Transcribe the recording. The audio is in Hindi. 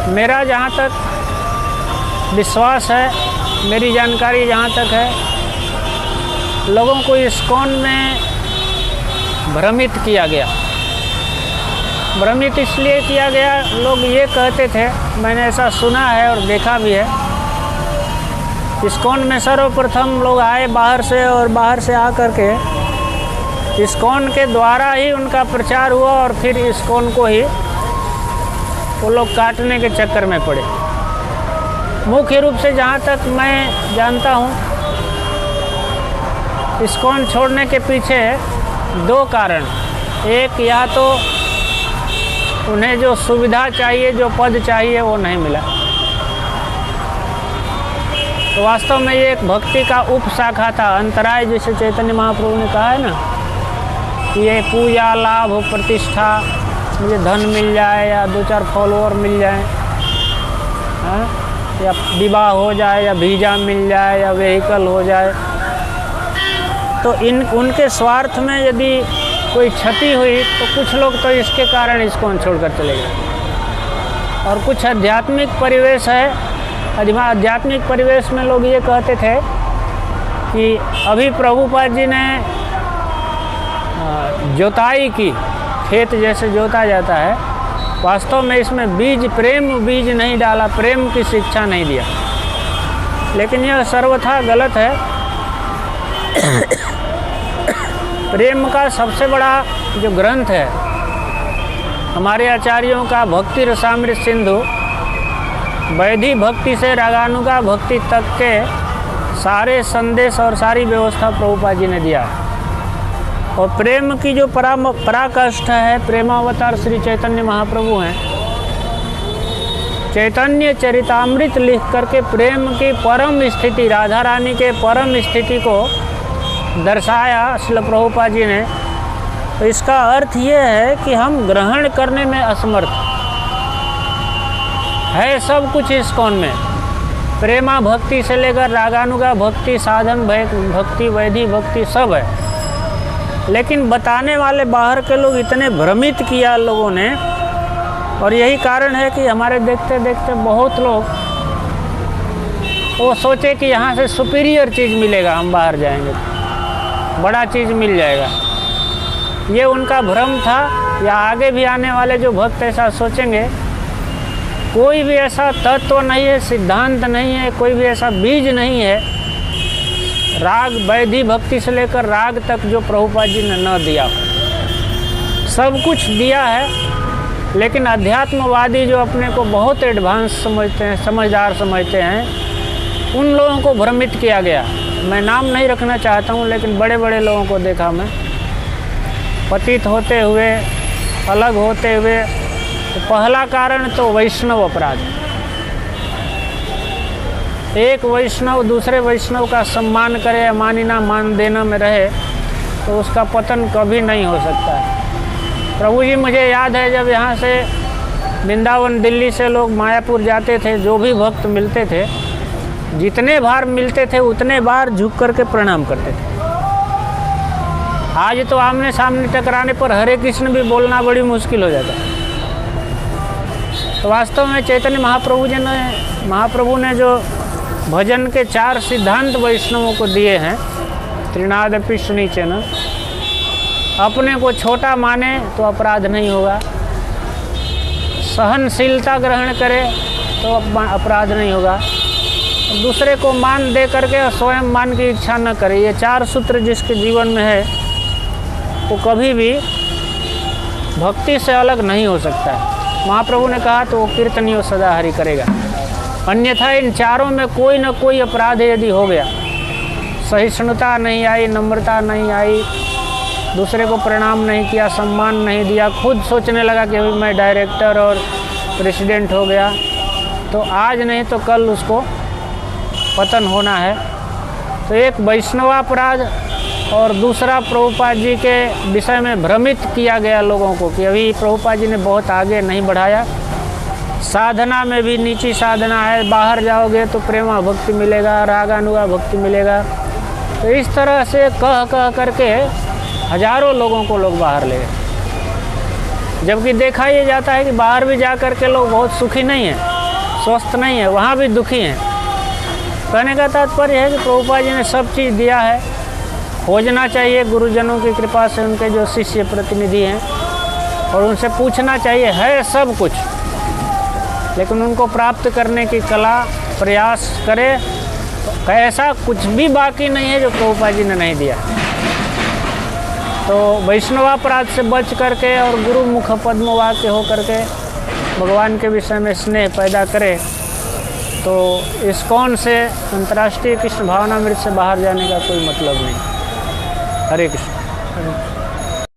मेरा जहाँ तक विश्वास है, मेरी जानकारी जहाँ तक है, लोगों को इस्कॉन में भ्रमित किया गया। भ्रमित इसलिए किया गया, लोग ये कहते थे, मैंने ऐसा सुना है और देखा भी है, इस्कॉन में सर्वप्रथम लोग आए बाहर से, और बाहर से आकर के इस्कॉन के द्वारा ही उनका प्रचार हुआ, और फिर इस्कॉन को ही वो लोग काटने के चक्कर में पड़े। मुख्य रूप से जहाँ तक मैं जानता हूँ, इस्कॉन छोड़ने के पीछे 2 कारण। एक, या तो उन्हें जो सुविधा चाहिए, जो पद चाहिए, वो नहीं मिला। तो वास्तव में ये एक भक्ति का उपशाखा था, अंतराय, जैसे चैतन्य महाप्रभु ने कहा है ना, कि ये पूजा, लाभ, प्रतिष्ठा, मुझे धन मिल जाए या 2-4 फॉलोअर मिल जाए, या विवाह हो जाए, या वीज़ा मिल जाए, या व्हीकल हो जाए, तो उनके स्वार्थ में यदि कोई क्षति हुई तो कुछ लोग तो इसके कारण इस्कॉन छोड़कर चले गए। और कुछ आध्यात्मिक परिवेश है, आध्यात्मिक परिवेश में लोग ये कहते थे कि अभी प्रभुपाद जी ने जोताई की, खेत जैसे जोता जाता है, वास्तव में इसमें बीज, प्रेम बीज नहीं डाला, प्रेम की शिक्षा नहीं दिया। लेकिन यह सर्वथा गलत है। प्रेम का सबसे बड़ा जो ग्रंथ है हमारे आचार्यों का, भक्ति रसामृत सिंधु, वैधि भक्ति से रागानुगा भक्ति तक के सारे संदेश और सारी व्यवस्था प्रभुपाद जी ने दिया है। और प्रेम की जो पराकाष्ठा है, प्रेमावतार श्री चैतन्य महाप्रभु हैं। चैतन्य चरितामृत लिख करके प्रेम की परम स्थिति, राधा रानी के परम स्थिति को दर्शाया श्रील प्रभुपाद जी ने। तो इसका अर्थ ये है कि हम ग्रहण करने में असमर्थ है। सब कुछ इस्कॉन में, प्रेमा भक्ति से लेकर रागानुगा भक्ति, साधन भक्ति, वैधि भक्ति, सब है। लेकिन बताने वाले बाहर के लोग इतने भ्रमित किया लोगों ने, और यही कारण है कि हमारे देखते देखते बहुत लोग वो सोचे कि यहाँ से सुपीरियर चीज़ मिलेगा, हम बाहर जाएंगे बड़ा चीज़ मिल जाएगा। ये उनका भ्रम था, या आगे भी आने वाले जो भक्त ऐसा सोचेंगे। कोई भी ऐसा तत्व नहीं है, सिद्धांत नहीं है, कोई भी ऐसा बीज नहीं है, राग, वैधि भक्ति से लेकर राग तक, जो प्रभुपाद जी ने न दिया। सब कुछ दिया है, लेकिन अध्यात्मवादी जो अपने को बहुत एडवांस समझते हैं, समझदार समझते हैं, उन लोगों को भ्रमित किया गया। मैं नाम नहीं रखना चाहता हूँ, लेकिन बड़े बड़े लोगों को देखा मैं, पतित होते हुए, अलग होते हुए। तो पहला कारण तो वैष्णव अपराध। एक वैष्णव दूसरे वैष्णव का सम्मान करे, मानिना मान देना में रहे, तो उसका पतन कभी नहीं हो सकता है। प्रभु जी, मुझे याद है जब यहाँ से वृंदावन, दिल्ली से लोग मायापुर जाते थे, जो भी भक्त मिलते थे, जितने बार मिलते थे उतने बार झुक करके प्रणाम करते थे। आज तो आमने सामने टकराने पर हरे कृष्ण भी बोलना बड़ी मुश्किल हो जाता है। तो वास्तव में चैतन्य महाप्रभु ने जो भजन के 4 सिद्धांत वैष्णवों को दिए हैं, त्रिनादपि सुनीचन, अपने को छोटा माने तो अपराध नहीं होगा, सहनशीलता ग्रहण करे तो अपराध नहीं होगा, दूसरे को मान दे करके स्वयं मान की इच्छा न करे। ये 4 सूत्र जिसके जीवन में है, वो कभी भी भक्ति से अलग नहीं हो सकता है। महाप्रभु ने कहा तो वो कीर्तनियों सदा हरि करेगा। अन्यथा इन चारों में कोई न कोई अपराध यदि हो गया, सहिष्णुता नहीं आई, नम्रता नहीं आई, दूसरे को प्रणाम नहीं किया, सम्मान नहीं दिया, खुद सोचने लगा कि अभी मैं डायरेक्टर और प्रेसिडेंट हो गया, तो आज नहीं तो कल उसको पतन होना है। तो एक वैष्णवापराध, और दूसरा प्रभुपाद जी के विषय में भ्रमित किया गया लोगों को कि अभी प्रभुपाद जी ने बहुत आगे नहीं बढ़ाया, साधना में भी नीची साधना है, बाहर जाओगे तो प्रेमा भक्ति मिलेगा, रागानुगा भक्ति मिलेगा। तो इस तरह से कह करके हजारों लोगों को लोग बाहर ले गए, जबकि देखा ये जाता है कि बाहर भी जा कर के लोग बहुत सुखी नहीं हैं। स्वस्थ नहीं है, वहाँ भी दुखी हैं। कहने का तात्पर्य है कि प्रभुपाद जी ने सब चीज़ दिया है, खोजना चाहिए गुरुजनों की कृपा से, उनके जो शिष्य प्रतिनिधि हैं, और उनसे पूछना चाहिए, है सब कुछ, लेकिन उनको प्राप्त करने की कला प्रयास करे। तो ऐसा कुछ भी बाकी नहीं है जो प्रभुपाद जी ने नहीं दिया। तो वैष्णवापराध से बच करके और गुरु मुख पद्म वाक्य हो करके भगवान के विषय में स्नेह पैदा करे, तो इस्कॉन से, अंतर्राष्ट्रीय कृष्ण भावनामृत से बाहर जाने का कोई मतलब नहीं। हरे कृष्ण।